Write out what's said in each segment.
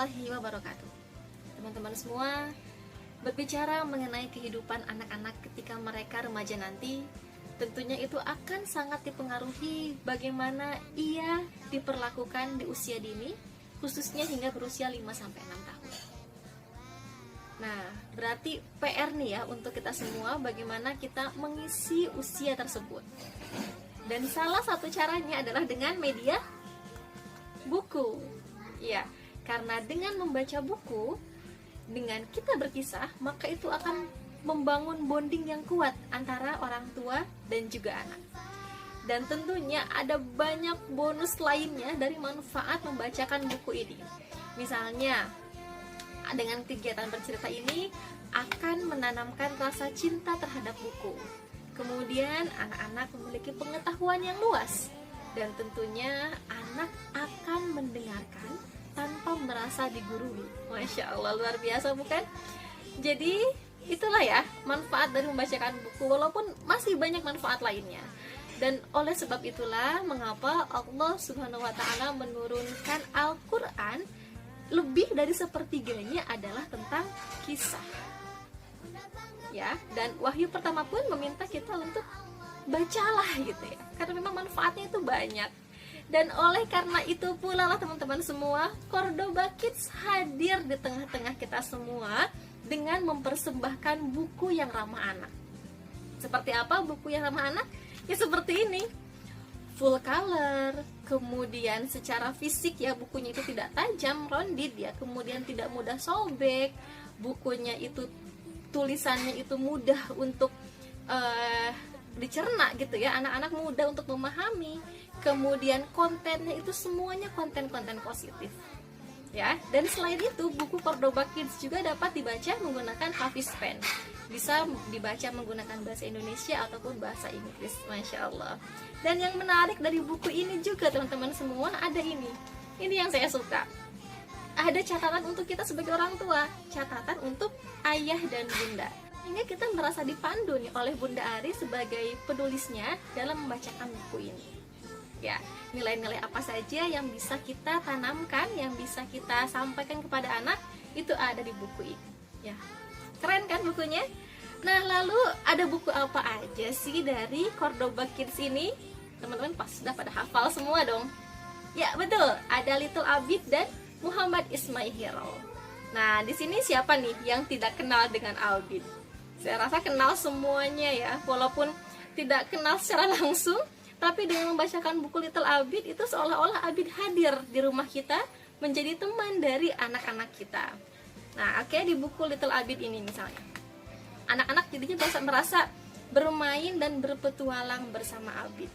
warahmatullahi wabarakatuh. Teman-teman semua, berbicara mengenai kehidupan anak-anak ketika mereka remaja nanti, tentunya itu akan sangat dipengaruhi bagaimana ia diperlakukan di usia dini, khususnya hingga berusia 5-6 tahun. Nah, berarti PR nih ya untuk kita semua bagaimana kita mengisi usia tersebut. Dan salah satu caranya adalah dengan media buku. Ya, karena dengan membaca buku, dengan kita berkisah, maka itu akan membangun bonding yang kuat antara orang tua dan juga anak. Dan tentunya ada banyak bonus lainnya dari manfaat membacakan buku ini. Misalnya, dengan kegiatan bercerita ini akan menanamkan rasa cinta terhadap buku. Kemudian anak-anak memiliki pengetahuan yang luas. Dan tentunya anak akan mendengarkan tanpa merasa digurui. Masya Allah, luar biasa bukan? Jadi itulah ya manfaat dari membacakan buku, walaupun masih banyak manfaat lainnya. Dan oleh sebab itulah mengapa Allah Subhanahu wa Ta'ala menurunkan Al-Quran, lebih dari sepertiganya adalah tentang kisah. Ya, dan wahyu pertama pun meminta kita untuk bacalah gitu ya, karena memang manfaatnya itu banyak. Dan oleh karena itu pula lah teman-teman semua, Cordoba Kids hadir di tengah-tengah kita semua dengan mempersembahkan buku yang ramah anak. Seperti apa buku yang ramah anak? Ya seperti ini, full color, kemudian secara fisik ya bukunya itu tidak tajam, rounded ya, kemudian tidak mudah sobek, bukunya itu tulisannya itu mudah untuk dicerna gitu ya, anak-anak mudah untuk memahami. Kemudian kontennya itu semuanya konten-konten positif ya. Dan selain itu buku Cordoba Kids juga dapat dibaca menggunakan Hafiz Pen, bisa dibaca menggunakan bahasa Indonesia ataupun bahasa Inggris. Masya Allah. Dan yang menarik dari buku ini juga teman-teman semua, ada ini yang saya suka. Ada catatan untuk kita sebagai orang tua, catatan untuk ayah dan bunda, hingga kita merasa dipandu nih oleh Bunda Ari sebagai penulisnya dalam membacakan buku ini. Ya, nilai-nilai apa saja yang bisa kita tanamkan, yang bisa kita sampaikan kepada anak, itu ada di buku ini. Ya, keren kan bukunya? Nah, lalu ada buku apa aja sih dari Cordoba Kids ini? Teman-teman pas sudah pada hafal semua dong. Ya, betul. Ada Little Abid dan Muhammad is My Hero. Nah, di sini siapa nih yang tidak kenal dengan Abid? Saya rasa kenal semuanya ya, walaupun tidak kenal secara langsung, tapi dengan membacakan buku Little Abid itu seolah-olah Abid hadir di rumah kita, menjadi teman dari anak-anak kita. Nah, oke, di buku Little Abid ini misalnya, anak-anak jadinya merasa bermain dan berpetualang bersama Abid.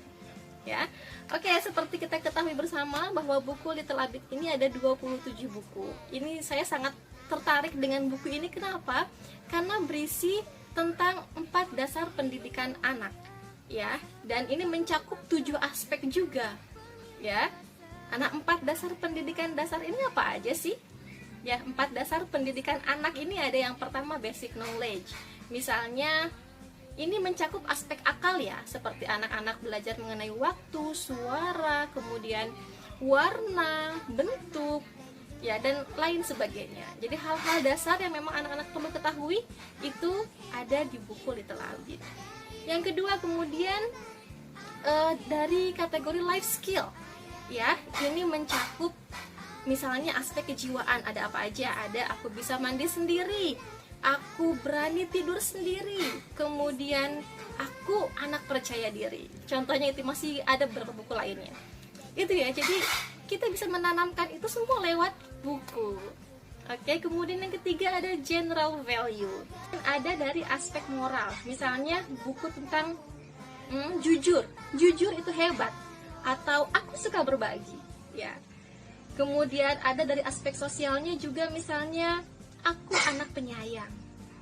Ya, oke, seperti kita ketahui bersama bahwa buku Little Abid ini ada 27 buku. Ini saya sangat tertarik dengan buku ini. Kenapa? Karena berisi tentang 4 dasar pendidikan anak, ya. Dan ini mencakup 7 aspek juga, ya. Anak 4 dasar pendidikan dasar ini apa aja sih? Ya, 4 dasar pendidikan anak ini ada yang pertama basic knowledge. Misalnya ini mencakup aspek akal ya, seperti anak-anak belajar mengenai waktu, suara, kemudian warna, bentuk, ya, dan lain sebagainya. Jadi hal-hal dasar yang memang anak-anak perlu ketahui itu ada di buku Little Abid. Yang kedua kemudian dari kategori life skill, ya, ini mencakup misalnya aspek kejiwaan. Ada apa aja? Ada aku bisa mandi sendiri, aku berani tidur sendiri, kemudian aku anak percaya diri. Contohnya itu, masih ada beberapa buku lainnya. Itu ya, jadi kita bisa menanamkan itu semua lewat buku. Oke, kemudian yang ketiga ada general value. Ada dari aspek moral. Misalnya buku tentang jujur itu hebat, atau aku suka berbagi, ya. Kemudian ada dari aspek sosialnya juga, misalnya aku anak penyayang.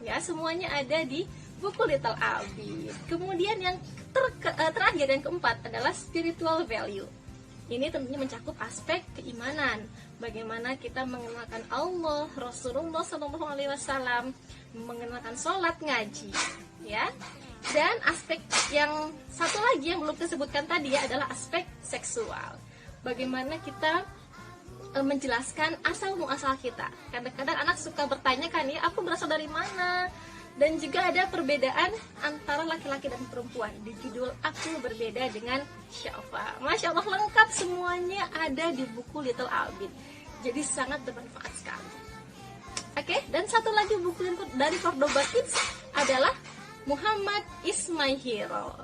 Ya, semuanya ada di buku Little Abid. Kemudian yang terakhir, yang keempat adalah spiritual value. Ini tentunya mencakup aspek keimanan, bagaimana kita mengenalkan Allah, Rasulullah SAW, mengenalkan sholat, ngaji, ya. Dan aspek yang satu lagi yang belum disebutkan tadi ya adalah aspek seksual. Bagaimana kita menjelaskan asal muasal kita. Kadang-kadang anak suka bertanya kan ya, aku berasal dari mana? Dan juga ada perbedaan antara laki-laki dan perempuan di judul Aku Berbeda Dengan Syafa. Masya Allah, lengkap semuanya ada di buku Little Abid. Jadi sangat bermanfaat sekali. Oke, dan satu lagi buku dari Cordoba Kids adalah Muhammad is My Hero.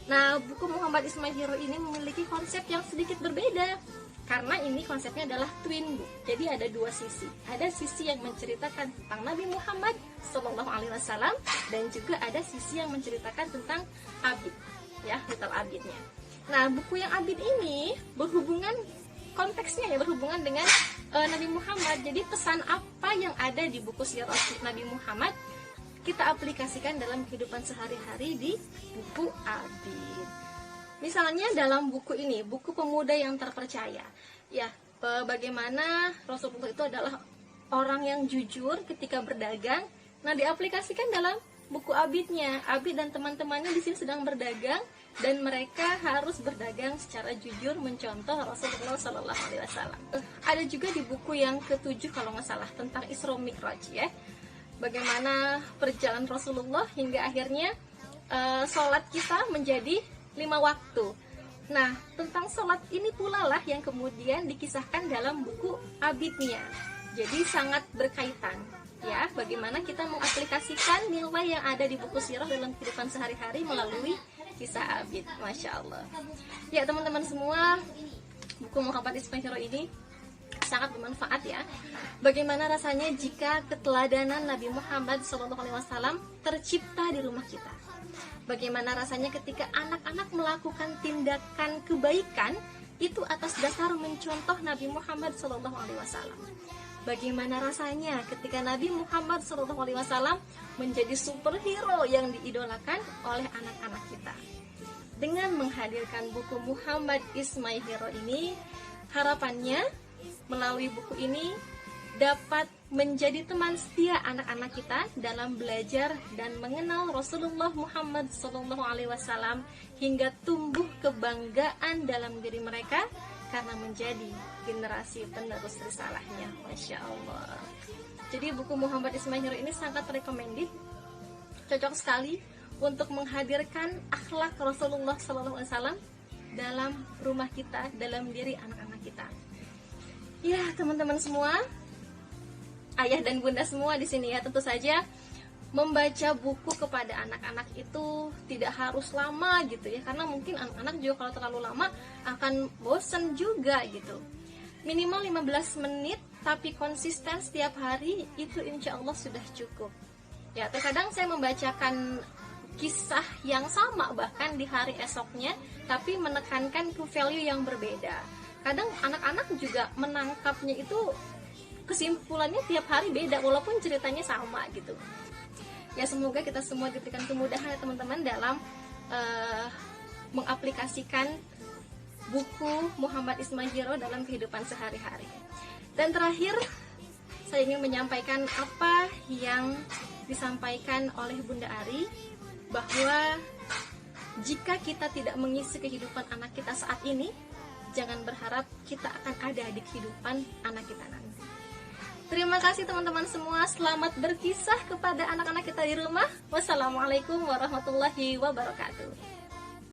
Nah, buku Muhammad is My Hero ini memiliki konsep yang sedikit berbeda. Karena ini konsepnya adalah twin book. Jadi ada dua sisi. Ada sisi yang menceritakan tentang Nabi Muhammad SAW, dan juga ada sisi yang menceritakan tentang Abid, ya, Little Abidnya. Nah, buku yang Abid ini berhubungan, konteksnya ya berhubungan dengan Nabi Muhammad. Jadi pesan apa yang ada di buku Sirah Nabi Muhammad kita aplikasikan dalam kehidupan sehari-hari di buku Abid. Misalnya dalam buku ini, buku Pemuda yang Terpercaya, ya, bagaimana Rasulullah itu adalah orang yang jujur ketika berdagang. Nah, diaplikasikan dalam buku Abidnya. Abid dan teman-temannya di sini sedang berdagang dan mereka harus berdagang secara jujur mencontoh Rasulullah SAW. Ada juga di buku yang ke-7 kalau nggak salah tentang Isra Mi'raj, ya. Bagaimana perjalanan Rasulullah hingga akhirnya sholat kita menjadi 5 waktu. Nah, tentang sholat ini pula lah yang kemudian dikisahkan dalam buku Abidnya. Jadi sangat berkaitan, ya, bagaimana kita mengaplikasikan nilai yang ada di buku sirah dalam kehidupan sehari-hari melalui kisah Abid. Masya Allah. Ya, teman-teman semua, buku Muhammad is My Hero ini sangat bermanfaat, ya. Bagaimana rasanya jika keteladanan Nabi Muhammad SAW tercipta di rumah kita? Bagaimana rasanya ketika anak-anak melakukan tindakan kebaikan itu atas dasar mencontoh Nabi Muhammad SAW? Bagaimana rasanya ketika Nabi Muhammad SAW menjadi superhero yang diidolakan oleh anak-anak kita? Dengan menghadirkan buku Muhammad is My Hero ini, harapannya melalui buku ini dapat menjadi teman setia anak-anak kita dalam belajar dan mengenal Rasulullah Muhammad SAW hingga tumbuh kebanggaan dalam diri mereka karena menjadi generasi penerus risalahnya. Masya Allah. Jadi buku Muhammad is My Hero ini sangat recommended, cocok sekali untuk menghadirkan akhlak Rasulullah SAW dalam rumah kita, dalam diri anak-anak kita. Ya, teman-teman semua, ayah dan bunda semua di sini, ya, tentu saja membaca buku kepada anak-anak itu tidak harus lama gitu, ya, karena mungkin anak-anak juga kalau terlalu lama akan bosan juga gitu. Minimal 15 menit tapi konsisten setiap hari itu insya Allah sudah cukup. Ya, terkadang saya membacakan kisah yang sama bahkan di hari esoknya tapi menekankan ke value yang berbeda. Kadang anak-anak juga menangkapnya itu kesimpulannya tiap hari beda walaupun ceritanya sama gitu. Ya, semoga kita semua diberikan kemudahan ya teman-teman dalam mengaplikasikan buku Muhammad is My Hero dalam kehidupan sehari-hari. Dan terakhir, saya ingin menyampaikan apa yang disampaikan oleh Bunda Ari, bahwa jika kita tidak mengisi kehidupan anak kita saat ini, jangan berharap kita akan ada di kehidupan anak kita nanti. Terima kasih teman-teman semua. Selamat berkisah kepada anak-anak kita di rumah. Wassalamualaikum warahmatullahi wabarakatuh.